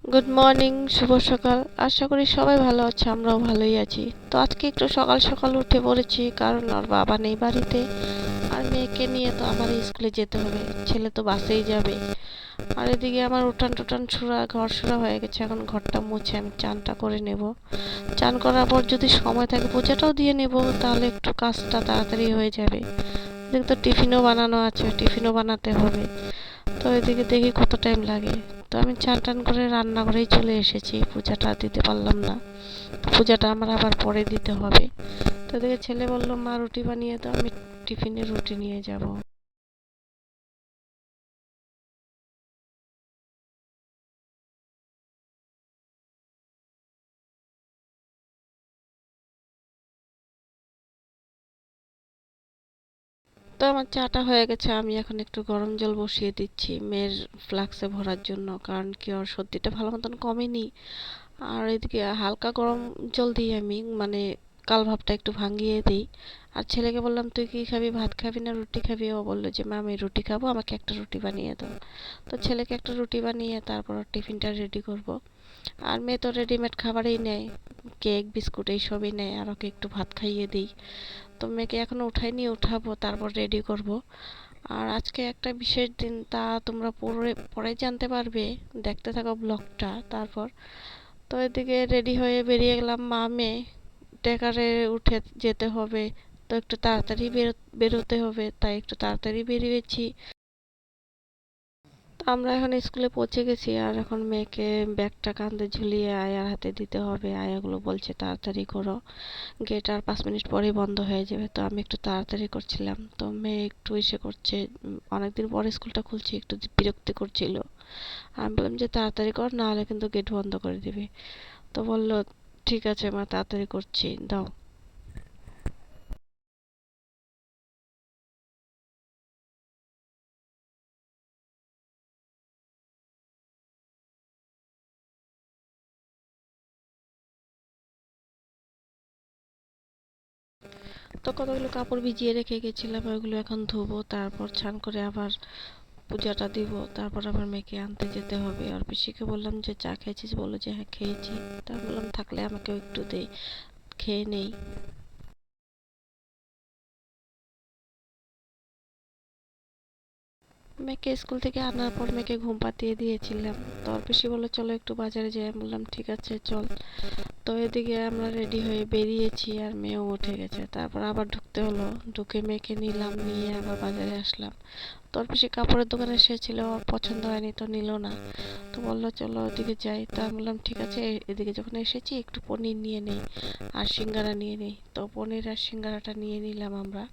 Good morning, শুভ সকাল। আশা করি সবাই ভালো আছে, আমরাও ভালোই আছি। তো আজকে একটু সকাল সকাল উঠে পড়েছি, কারণ ওর বাবা নেই বাড়িতে। আর মেয়েকে নিয়ে তো আমার স্কুলে যেতে হবে, ছেলে তো বাসেই যাবে। আর এদিকে আমার উঠান টুটান ছুড়া ঘর ছুড়া হয়ে গেছে, এখন ঘরটা মুছে আমি চানটা করে নেব। চান করার পর যদি সময় থাকে পূজাটাও দিয়ে নেব, তাহলে একটু কাজটা তাড়াতাড়ি হয়ে যাবে। এদিকে তো টিফিনও বানানো আছে, টিফিনও বানাতে হবে। তো এদিকে দেখি কত টাইম লাগে। তো আমি চান টান করে রান্নাঘরেই চলে এসেছি, পূজাটা দিতে পারলাম না। পূজাটা আমার আবার পরে দিতে হবে। তো এদিকে ছেলে বললো মা রুটি বানিয়ে দাও, আমি টিফিনে রুটি নিয়ে যাব। তো আমার চাটা হয়ে গেছে, আমি এখন একটু গরম জল বসিয়ে দিচ্ছি মেয়ের ফ্লাক্সে ভরার জন্য, কারণ কি ওর সর্দিটা ভালো মতন কমেনি। আর এদিকে হালকা গরম জল দিয়ে আমি কাল ভাবটা একটু ভাঙিয়ে দিই। আর ছেলেকে বললাম তুই কি খাবি, ভাত খাবি না রুটি খাবি? ও বললো যে মা আমি রুটি খাবো, আমাকে একটা রুটি বানিয়ে দাও। তো ছেলেকে একটা রুটি বানিয়ে তারপর ওর টিফিনটা রেডি করব। আর মেয়ে তো রেডিমেড খাবারই নেয়, কেক বিস্কুট এইসবই নেয়, আর ওকে একটু ভাত খাইয়ে দিই। তো মেয়েকে এখনো উঠাইনি, উঠাবো তারপর রেডি করব। আর আজকে একটা বিশেষ দিন, তা তোমরা পরে পরে জানতে পারবে, দেখতে থাকো ব্লগটা। তারপর তো এদিকে রেডি হয়ে বেরিয়ে গেলাম মা মেয়ে। ট্রেকারে উঠে যেতে হবে, তো একটু তাড়াতাড়ি বেরোতে হবে, তাই একটু তাড়াতাড়ি বেরিয়েছি। তো আমরা এখন স্কুলে পৌঁছে গেছি, আর এখন মেয়েকে ব্যাগটা কাঁধে ঝুলিয়ে আয়ার হাতে দিতে হবে। আয়াগুলো বলছে তাড়াতাড়ি করো, গেট আর 5 মিনিট পরেই বন্ধ হয়ে যাবে। তো আমি একটু তাড়াতাড়ি করছিলাম, তো মেয়ে একটু এসে করছে। অনেকদিন পরে স্কুলটা খুলছে, একটু বিরক্তি করছিল। আমি বললাম যে তাড়াতাড়ি কর, না হলে কিন্তু গেট বন্ধ করে দিবে। তো বললো ঠিক আছে মা, তাড়াতাড়ি করছি, দাও। তো কতগুলো কাপড় ভিজিয়ে রেখে গেছিলাম, ওইগুলো এখন ধোবো, তারপর স্নান করে আবার পূজাটা দিব। তারপর আবার মেয়েকে আনতে যেতে হবে। আর পিসিকে বললাম যে চা খেয়েছিস, বললো যে হ্যাঁ খেয়েছি। তা বললাম থাকলে আমাকেও একটু দে, খেয়ে নেই। মেয়েকে স্কুল থেকে আনার পর মেয়েকে ঘুম পাড়িয়ে দিয়েছিলাম। তো আর পিসি বললো চলো একটু বাজারে যাই, আমি বললাম ঠিক আছে চল। তো এদিকে আমরা রেডি হয়ে বেরিয়েছি, আর মেয়েও উঠে গেছে। তারপর আবার ঢুকতে হলো, ঢুকে মেয়েকে নিলাম, নিয়ে আবার বাজারে আসলাম। তোর পিসি কাপড়ের দোকানে এসেছিল, ওর পছন্দ হয়নি তো নিল না। তো বললো চলো ওদিকে যাই, তা আমি বললাম ঠিক আছে, এদিকে যখন এসেছি একটু পনির নিয়ে নেই আর সিঙ্গারা নিয়ে নেই। তো পনির আর সিঙ্গারাটা নিয়ে নিলাম আমরা।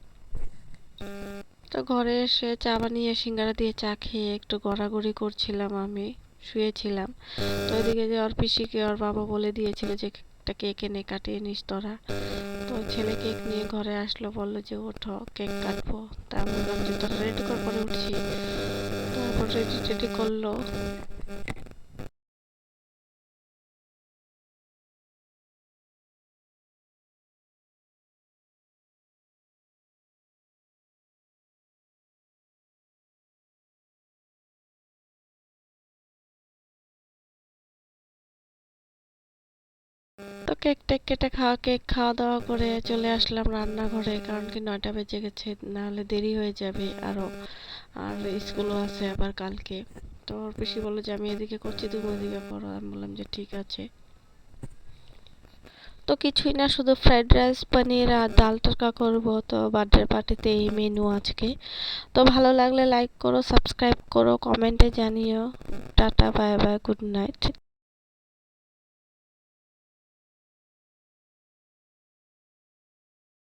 তো ঘরে এসে চা বানিয়ে সিঙ্গারা দিয়ে চা খেয়ে একটু গড়াগড়ি করছিলাম, আমি শুয়েছিলাম। তো এদিকে যে ওর পিসিকে ওর বাবা বলে দিয়েছিল যে একটা কেক এনে কাটিয়ে নিস তোরা। তো ছেলে কেক নিয়ে ঘরে আসলো, বললো যে ওঠো কেক কাটবো। তা আমি বললাম যে তোরা রেডি কর, পরে উঠছি। তারপর রেডি টেডি করলো। তো কেক টেক কেটে কেক খাওয়া দাওয়া করে চলে আসলাম রান্নাঘরে, কারণ কি 9টা বেজে গেছে, নাহলে দেরি হয়ে যাবে আরো। আর স্কুলও আছে আবার কালকে। তো ওর পিসি বললো যে আমি এদিকে করছি, তুমি ওদিকে করো। আমি বললাম যে ঠিক আছে। তো কিছুই না, শুধু ফ্রাইড রাইস পনির আর ডাল তড়কা করবো। তো বার্থডে পার্টিতে এই মেনু আজকে। তো ভালো লাগলে লাইক করো, সাবস্ক্রাইব করো, কমেন্টে জানিও। Tata, bye bye, good night.